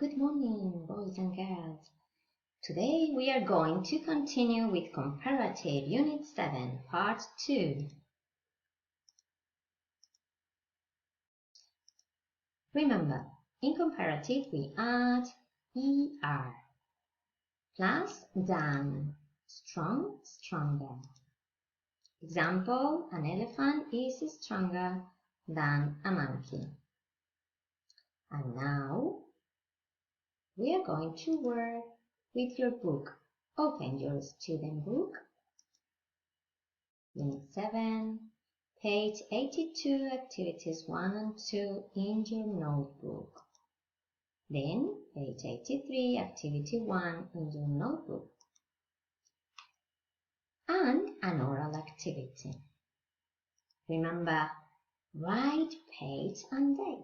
Good morning, boys and girls. Today we are going to continue with Comparative Unit 7, Part 2. Remember, in comparative we add ER. Plus than, strong, stronger. Example, an elephant is stronger than a monkey. And now we are going to work with your book. Open your student book. Unit 7, page 82, activities 1 and 2 in your notebook. Then page 83, activity 1 in your notebook. And an oral activity. Remember, write page and date.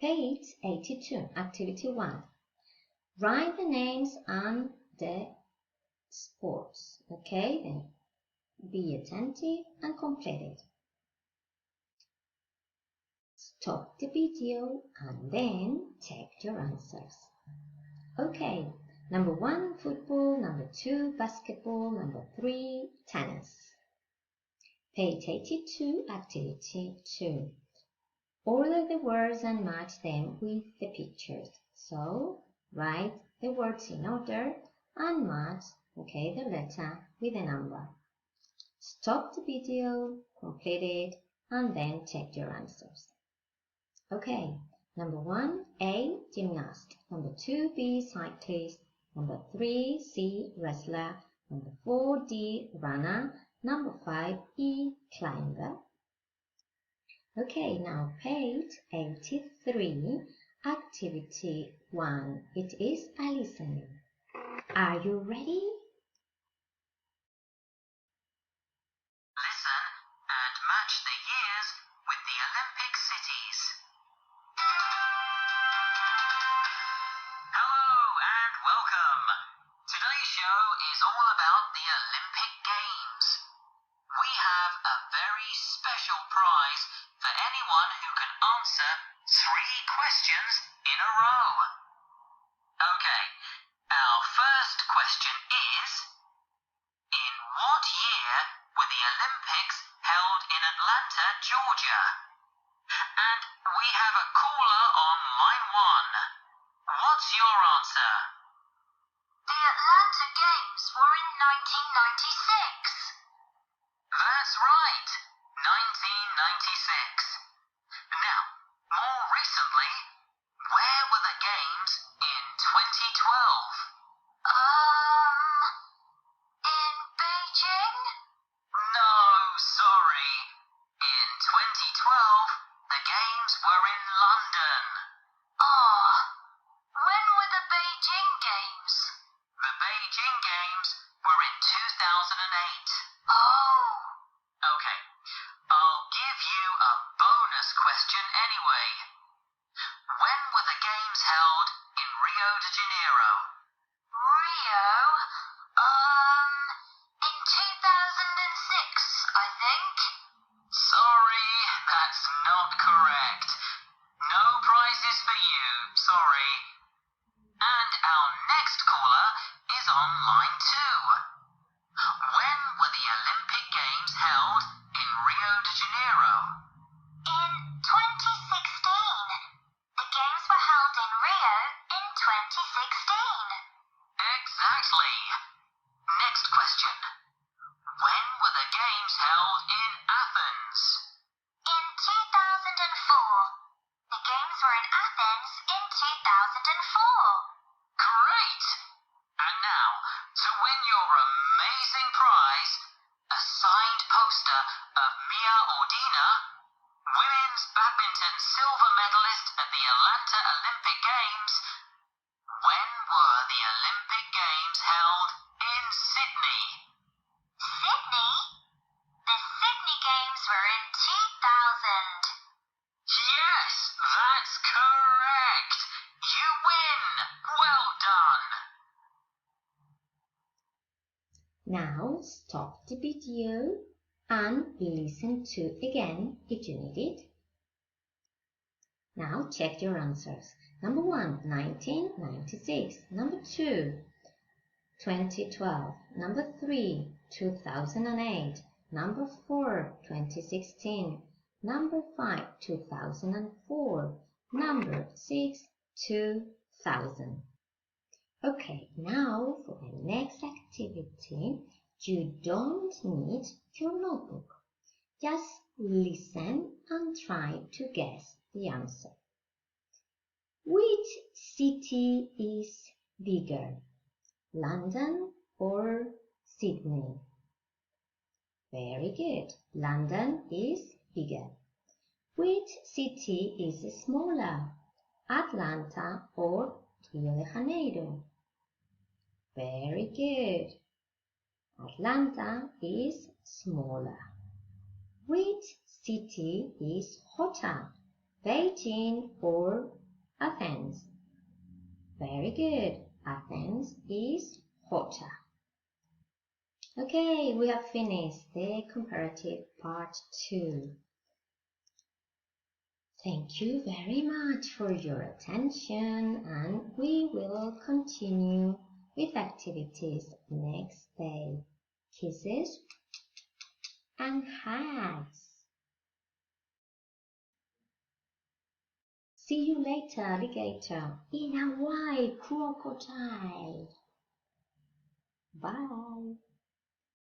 Page 82, activity 1. Write the names and the sports. Okay, then be attentive and complete it. Stop the video and then check your answers. Okay, number 1, football. Number 2, basketball. Number 3, tennis. Page 82, activity 2. Order the words and match them with the pictures. So, write the words in order and match, the letter with a number. Stop the video, complete it, and then check your answers. Okay, number 1, A, gymnast. Number 2, B, cyclist. Number 3, C, wrestler. Number 4, D, runner. Number 5, E, climber. Okay, now page 83, activity 1. It is a listening. Are you ready? Listen and match the years with the Olympic cities. Hello and welcome. Today's show is all about the Olympic Games. We have a very special prize for anyone who can answer 3 questions in a row. Okay, our first question is, in what year were the Olympics held in Atlanta, Georgia? And we have a caller on line 1. What's your answer? The Atlanta Games were in 1996. That's right, 1996. Now, more recently, where were the games in 2012? In Beijing? No, sorry. In 2012, the games were in London. When were the Beijing Games? The Beijing Games were in 2008. Oh. Okay, I'll give you a bonus question anyway. When were the games held in Rio de Janeiro? Rio? In 2006, I think. Sorry, that's not correct. No prizes for you, sorry. And our next caller is on line 2. When were the Olympic Games held in Rio de Janeiro? In 2016. The Games were held in Rio in 2016. Exactly. Next question. When were the Games held in Athens? In 2004. The Games were in Athens in 2004. Great! And now, to win your amazing prize, a signed poster of Mia Ordina, women's badminton silver medalist at the Atlanta Olympic Games. When were the Olympic Games held in Sydney? Sydney? The Sydney Games were in 2000. Yes, that's correct. You win. Well done. Now stop the video and listen to again if you need it. Now check your answers. Number 1, 1996. Number 2, 2012. Number 3, 2008. Number 4, 2016. Number 5, 2004. Number 6, 2000. Okay, now for the next activity, you don't need your notebook. Just listen and try to guess the answer. Which city is bigger, London or Sydney? Very good. London is bigger. Which city is smaller, Atlanta or Rio de Janeiro? Very good. Atlanta is smaller. Which city is hotter, Beijing or Athens? Very good. Athens is hotter. Okay, we have finished the comparative part 2. Thank you very much for your attention, and we will continue with activities next day. Kisses and hugs. See you later, alligator. In a white crocodile. Bye.